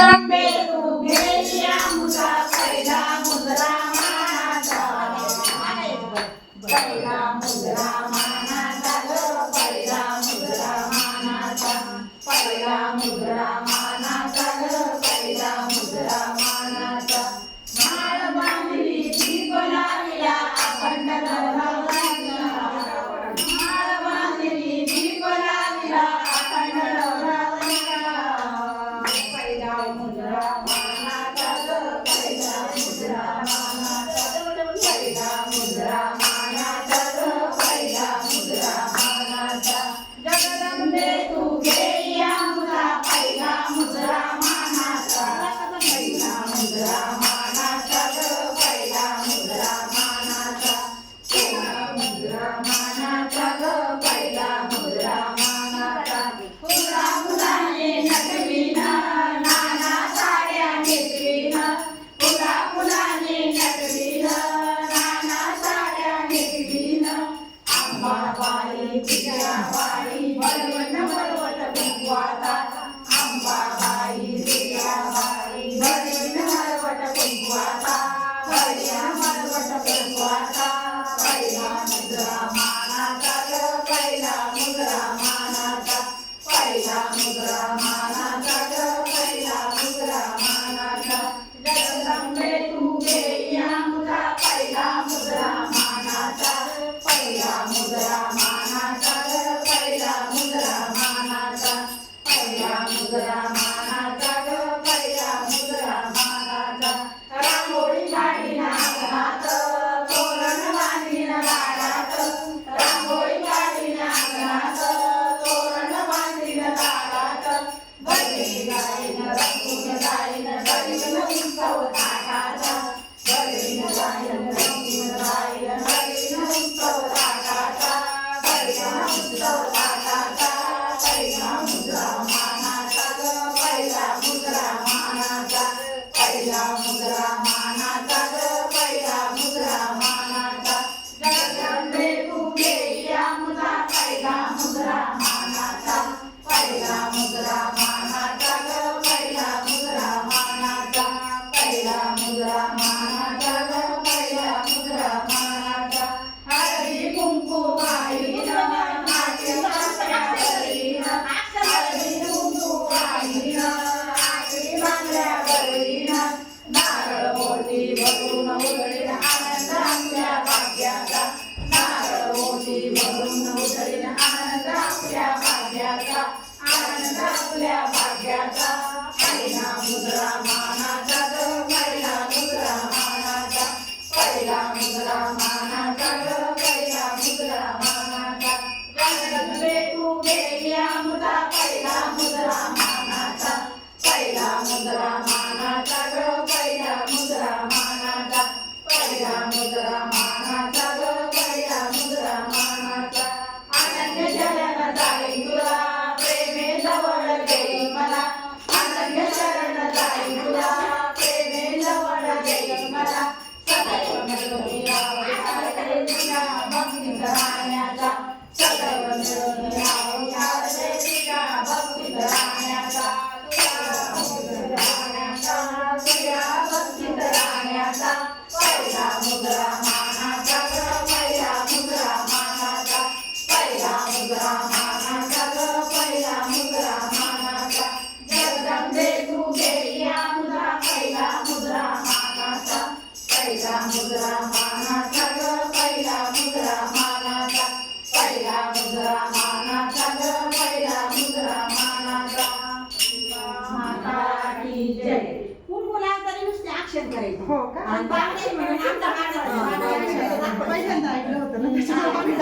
जगदंबे तू गेली आमचा पहिला मुद्रा मानाचा पहिला मुद्रा मानाचा ग पहिला मुद्रा मानाचा पहिला मुद्रा मानाचा ग पहिला मुद्रा मानाचा माळ बांधली दीप लावला अखंड नवरात्रीला माळ बांधली दीप लावला अखंड नवरात्रीला पहिला मुद्रा मानाचा ग पहिला मुद्रा मानाचा पहिला मुद्रा मानाचा ग पहिला मुद्रा मानाचा जगदंबे तू गेली आमचा पहिला मुद्रा मानाचा पहिला मुद्रा मानाचा ग पहिला मुद्रा मानाचा पहिला मुद्रा मानाचा ग पहिला मुद्रा मानाचा फुला फुलाने नटवीन नाना साड्या घेतवीन फुला फुलाने नटवीन नाना साड्या घेतवीन अंबाबाई जिजाबाई बळवट बळवट कुंकवाचा अंबाबाई जिजाबाई बळवट बळवट कुंकवाचा बळ्या बळवट कुंकवाचा पहिला मुद्रा मानाचा ग पहिला मुद्रा मानाचा पहिला मुद्रा मानाचा ग पहिला मुद्रा मानाचा जगदंबे तू गेली आमचा पहिला मुद्रा मानाचा पहिला मुद्रा मानाचा ग पहिला मुद्रा मानाचा पहिला मुद्रा मानाचा ग पहिला मुद्रा मानाचा रांगोळी काढीन अंगणात तोरण बांधीन दारात रांगोळी काढीन अंगणात तोरण बांधीन दारात बळी गाईन रंगून जाईन बळीन उत्सव ताटाचा बळीन जाईन रंगून जाईन बळीन उत्सव ताटाचा बळीन उत्सव ताटाचा पहिला मुद्रा मानाचा ग पहिला मुद्रा मानाचा पहिला मुद्रा मानाचा ग पहिला मुद्रा मानाचा जगदंबे तू गेली आमचा पहिला मुद्रा मानाचा पहिला मुद्रा मानाचा ग पहिला मुद्रा मानाचा पहिला मुद्रा मानाचा ग पहिला मुद्रा मानाचा हळदी कुंकू वाहीन नाट्य तात्या करीन हळदी कुंकू वाहीन आखरी बांगड्या करीन नारळ मोठी भरून उधळीन आनंद आपल्या भाग्याचा नारळ मोठी भरून उधळीन आनंद आपल्या भाग्याचा आनंद आपल्या भाग्याचा पहिला मुद्रा मानाचा ग पहिला मुद्रा मानाचा पहिला मुद्रा मानाचा ग पहिला मुद्रा मानाचा जगदंबे तू गेली आमचा पहिला मुद्रा मानाचा पहिला मुद्रा मानाचा ग पहिला मुद्रा मानाचा पहिला मुद्रा मानाचा ग पहिला मुद्रा मानाचा अनन्य शरण जाई तुला प्रेमे जवळ घेई मला अनन्य शरण जाई तुला प्रेमे जवळ घेई मला सदैव मिळून यावं सारखे तुझ्या भक्तीत राहण्याचा सदैव मिळून यावं सारखे तुझ्या भक्तीत राहण्याचा तुझ्या भक्तीत राहण्याचा पहिला मुद्रा मानाचा ग पहिला मुद्रा मानाचा पहिला मुद्रा मानाचा ग पहिला मुद्रा मानाचा जगदंबे तू गेली आमचा पहिला मुद्रा मानाचा पहिला मुद्रा मानाचा ग पहिला मुद्रा मानाचा पहिला मुद्रा मानाचा ग पहिला मुद्रा मानाचा माता की जय फुलफुला तरी नुसते अक्षर करायचे हो का? आणि बांगडे म्हणून आमचा गाणं पहिल्यांदा ऐकलं होतं ना त्याच्यामुळे आम्ही